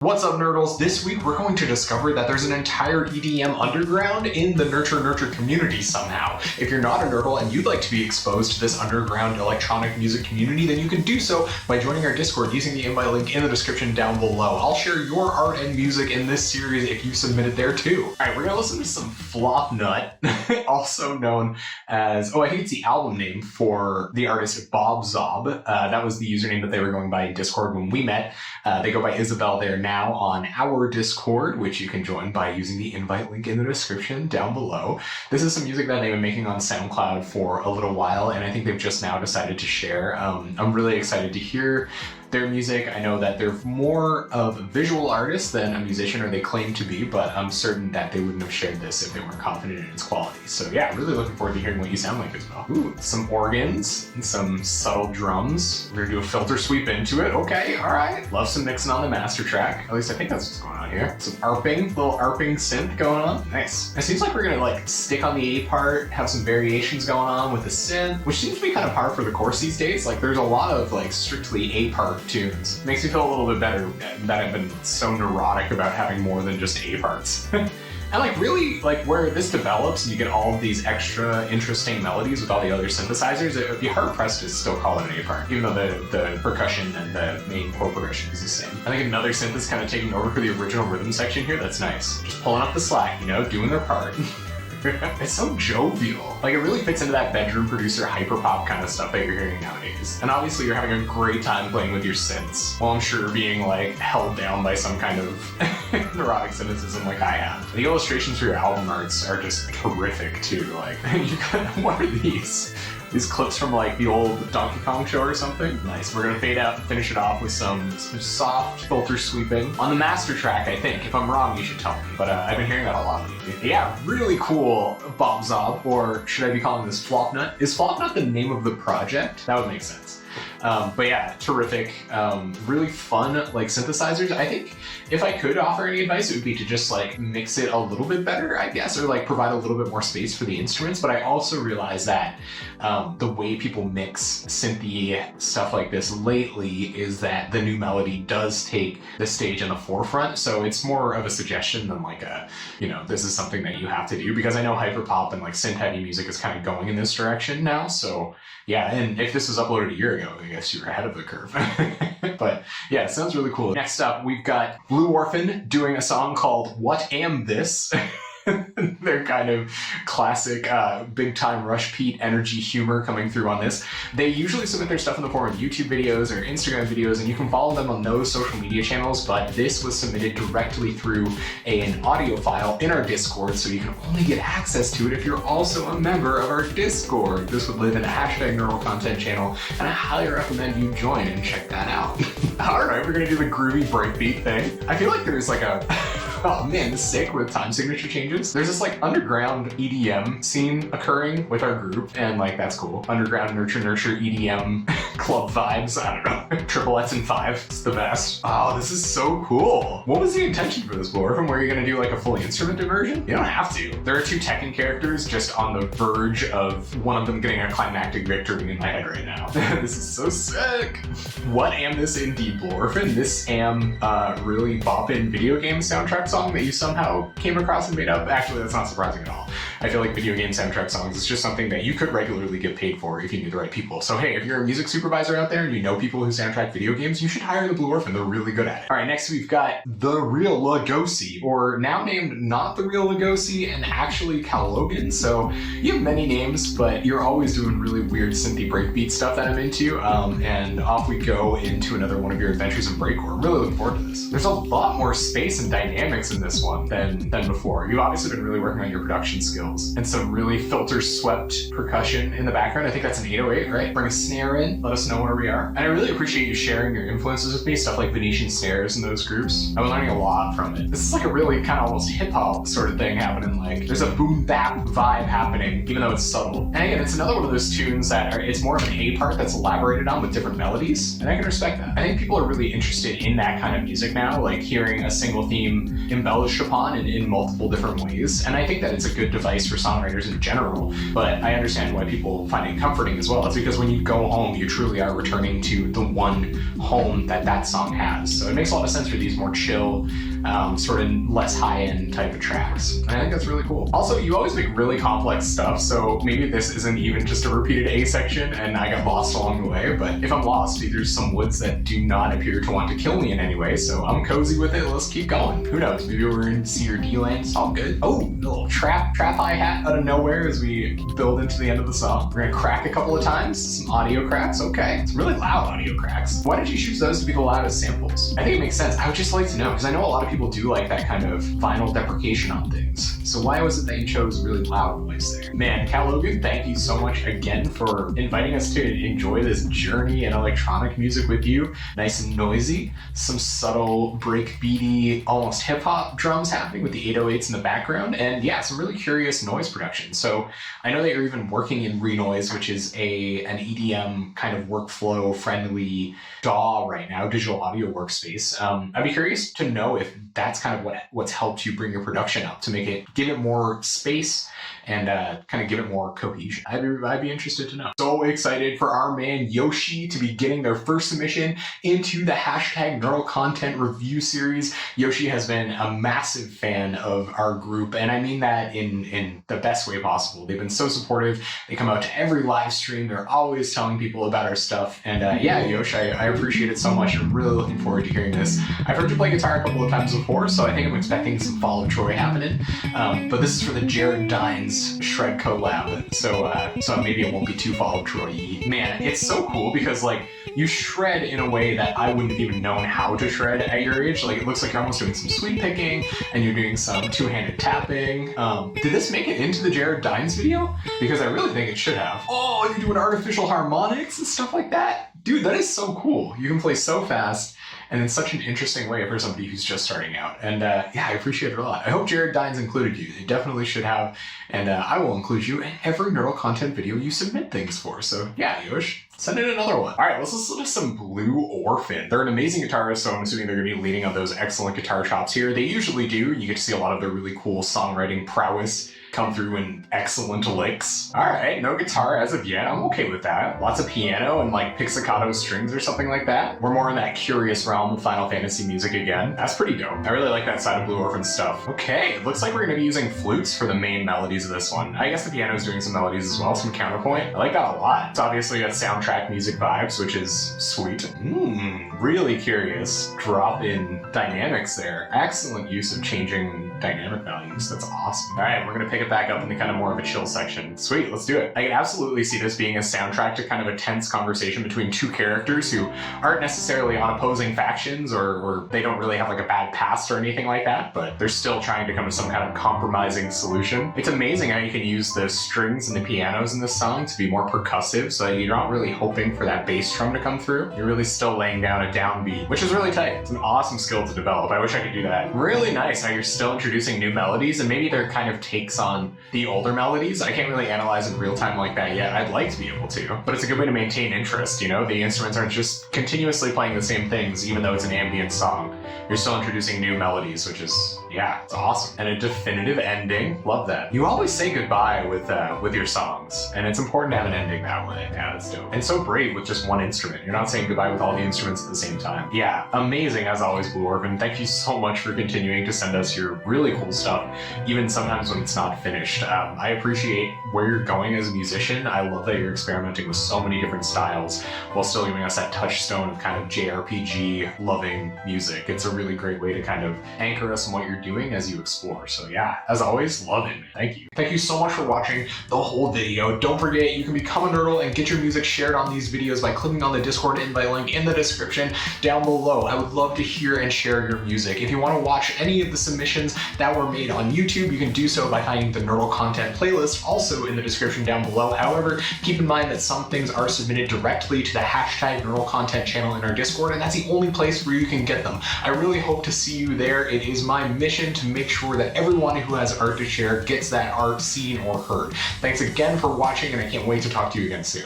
What's up, nerdles? This week we're going to discover that there's an entire EDM underground in the Nurture community somehow. If you're not a nerdle and you'd like to be exposed to this underground electronic music community, then you can do so by joining our Discord using the invite link in the description down below. I'll share your art and music in this series if you submit it there too. Alright, we're gonna listen to some Flop Nut, also known as, I think it's the album name for the artist Bob Zob. That was the username that they were going by in Discord when we met. They go by Isabel there now on our Discord, which you can join by using the invite link in the description down below. This is some music that they've been making on SoundCloud for a little while, and I think they've just now decided to share. I'm really excited to hear their music. I know that they're more of a visual artist than a musician, or they claim to be, but I'm certain that they wouldn't have shared this if they weren't confident in its quality. So yeah, really looking forward to hearing what you sound like as well. Ooh, some organs and some subtle drums. We're gonna do a filter sweep into it. Okay, all right. Love some mixing on the master track. At least I think that's what's going on here. Some arping, little arping synth going on. Nice. It seems like we're gonna like stick on the A part, have some variations going on with the synth, which seems to be kind of par for the course these days. Like there's a lot of like strictly A part tunes. Makes me feel a little bit better that I've been so neurotic about having more than just A parts. And like really, like where this develops and you get all of these extra interesting melodies with all the other synthesizers, it would be hard pressed to still call it an A part, even though the percussion and the main chord progression is the same. I think another synth is kind of taking over for the original rhythm section here. That's nice. Just pulling up the slack, you know, doing their part. It's so jovial. Like it really fits into that bedroom producer hyperpop kind of stuff that you're hearing nowadays. And obviously you're having a great time playing with your synths, while I'm sure being like held down by some kind of neurotic cynicism like I have. The illustrations for your album arts are just terrific too. Like you got, what are these? These clips from like the old Donkey Kong show or something. Nice. We're gonna fade out and finish it off with some soft filter sweeping on the master track, I think. If I'm wrong, you should tell me. But I've been hearing that a lot lately. Yeah, really cool Bob Zob, or should I be calling this Flop Nut? Is Flop Nut the name of the project? That would make sense. But yeah, terrific, really fun like synthesizers. I think if I could offer any advice, it would be to just like mix it a little bit better, I guess, or like provide a little bit more space for the instruments. But I also realize that the way people mix synthy stuff like this lately is that the new melody does take the stage in the forefront. So it's more of a suggestion than like a, you know, this is something that you have to do, because I know hyperpop and like synth heavy music is kind of going in this direction now. So yeah, and if this was uploaded a year ago, I guess you were ahead of the curve. But yeah, it sounds really cool. Next up, we've got Blue Orphan doing a song called What Am This? Their kind of classic big time Rush Pete energy humor coming through on this. They usually submit their stuff in the form of YouTube videos or Instagram videos, and you can follow them on those social media channels, but this was submitted directly through an audio file in our Discord, so you can only get access to it if you're also a member of our Discord. This would live in a #neural content channel, and I highly recommend you join and check that out. Alright, we're gonna do the groovy breakbeat thing. I feel like there's like a oh man, this is sick with time signature changes. There's this like underground EDM scene occurring with our group, and like that's cool. Underground nurture EDM club vibes. I don't know. Triplets and 5. It's the best. Oh, this is so cool. What was the intention for this, Blue Orphan? Were you gonna do like a fully instrumented version? You don't have to. There are 2 Tekken characters just on the verge of one of them getting a climactic victory in my head right now. This is so sick. What am this indeed, Blue Orphan? This am really boppin' video game soundtrack song that you somehow came across and made up. Actually, that's not surprising at all. I feel like video game soundtrack songs is just something that you could regularly get paid for if you knew the right people. So hey, if you're a music supervisor out there and you know people who soundtrack video games, you should hire the Blue Orphan. They're really good at it. All right, next we've got The Real Lugosi, or now named Not The Real Lugosi and actually Cal Logan. So you have many names, but you're always doing really weird synthy breakbeat stuff that I'm into. And off we go into another one of your adventures in breakcore. I'm really looking forward to this. There's a lot more space and dynamics in this one than before. You've obviously been really working on your production skills, and some really filter swept percussion in the background. I think that's an 808, right? Bring a snare in, let us know where we are. And I really appreciate you sharing your influences with me, stuff like Venetian snares in those groups. I've been learning a lot from it. This is like a really kind of almost hip hop sort of thing happening. Like there's a boom bap vibe happening, even though it's subtle. And again, it's another one of those tunes that it's more of an A part that's elaborated on with different melodies, and I can respect that. I think people are really interested in that kind of music now, like hearing a single theme embellished upon in multiple different ways. And I think that it's a good device advice for songwriters in general, but I understand why people find it comforting as well. It's because when you go home, you truly are returning to the one home that song has. So it makes a lot of sense for these more chill, sort of less high-end type of tracks. And I think that's really cool. Also, you always make really complex stuff, so maybe this isn't even just a repeated A section and I got lost along the way, but if I'm lost, there's some woods that do not appear to want to kill me in any way, so I'm cozy with it. Let's keep going. Who knows? Maybe we're in C or D lane. It's all good. Oh, a little trap hi-hat out of nowhere as we build into the end of the song. We're gonna crack a couple of times. Some audio cracks. Okay. It's really loud audio cracks. Why did you choose those to be the loudest samples? I think it makes sense. I would just like to know, because I know a lot of people do like that kind of final deprecation on things. So why was it that you chose really loud noise there? Man, Cal Logan, thank you so much again for inviting us to enjoy this journey in electronic music with you. Nice and noisy. Some subtle breakbeaty, almost hip-hop drums happening with the 808s in the background. And yeah, some really curious noise production. So I know that you're even working in Renoise, which is an EDM kind of workflow friendly DAW right now, digital audio workspace. I'd be curious to know if that's kind of what's helped you bring your production up to give it more space and kind of give it more cohesion. I'd be interested to know. So excited for our man Yoshi to be getting their first submission into the hashtag Neural Content Review Series. Yoshi has been a massive fan of our group, and I mean that in the best way possible. They've been so supportive. They come out to every live stream. They're always telling people about our stuff. And yeah, Yoshi, I appreciate it so much. I'm really looking forward to hearing this. I've heard you play guitar a couple of times before, so I think I'm expecting some Fall of Troy happening. But this is for the Jared Dines Shred collab, so maybe it won't be too Fall of Troy-y. Man, it's so cool because like you shred in a way that I wouldn't have even known how to shred at your age. Like it looks like you're almost doing some sweep picking and you're doing some two-handed tapping. Did this make it into the Jared Dines video? Because I really think it should have. Oh, you're doing artificial harmonics and stuff like that? Dude, that is so cool. You can play so fast and in such an interesting way for somebody who's just starting out. And yeah, I appreciate it a lot. I hope Jared Dines included you. They definitely should have. And I will include you in every Neural Content video you submit things for. So yeah, Yosh, send in another one. All right, let's listen to some Blue Orphan. They're an amazing guitarist, so I'm assuming they're gonna be leading on those excellent guitar chops here. They usually do. You get to see a lot of their really cool songwriting prowess come through in excellent licks. All right, no guitar as of yet. I'm okay with that. Lots of piano and like pizzicato strings or something like that. We're more in that curious realm of Final Fantasy music again. That's pretty dope. I really like that side of Blue Orphan stuff. Okay, it looks like we're gonna be using flutes for the main melodies of this one. I guess the piano is doing some melodies as well, some counterpoint. I like that a lot. It's obviously got soundtrack music vibes, which is sweet. Really curious. Drop in dynamics there. Excellent use of changing dynamic values. That's awesome. All right, we're gonna pick it back up in the kind of more of a chill section. Sweet, let's do it. I can absolutely see this being a soundtrack to kind of a tense conversation between two characters who aren't necessarily on opposing factions or they don't really have like a bad past or anything like that, but they're still trying to come to some kind of compromising solution. It's amazing how you can use the strings and the pianos in this song to be more percussive, so you're not really hoping for that bass drum to come through. You're really still laying down a downbeat, which is really tight. It's an awesome skill to develop. I wish I could do that. Really nice how you're still introducing new melodies, and maybe they're kind of takes on the older melodies. I can't really analyze in real time like that yet. I'd like to be able to, but it's a good way to maintain interest, you know? The instruments aren't just continuously playing the same things, even though it's an ambient song. You're still introducing new melodies, which is, yeah, it's awesome. And a definitive ending. Love that. You always say goodbye with your songs, and it's important to have an ending that way. Yeah, that's dope. And so brave with just one instrument. You're not saying goodbye with all the instruments at the same time. Yeah, amazing as always, Blue Orphan. Thank you so much for continuing to send us your really cool stuff, even sometimes when it's not finished. I appreciate where you're going as a musician. I love that you're experimenting with so many different styles while still giving us that touchstone of kind of JRPG loving music. It's a really great way to kind of anchor us in what you're doing as you explore. So yeah, as always, love it, man. Thank you. Thank you so much for watching the whole video. Don't forget, you can become a nerdle and get your music shared on these videos by clicking on the Discord invite link in the description down below. I would love to hear and share your music. If you want to watch any of the submissions that were made on YouTube, you can do so by finding the Nerdle content playlist also in the description down below. However, keep in mind that some things are submitted directly to the hashtag Nerdle content channel in our Discord, and that's the only place where you can get them. I really hope to see you there. It is my mission to make sure that everyone who has art to share gets that art seen or heard. Thanks again for watching, and I can't wait to talk to you again soon.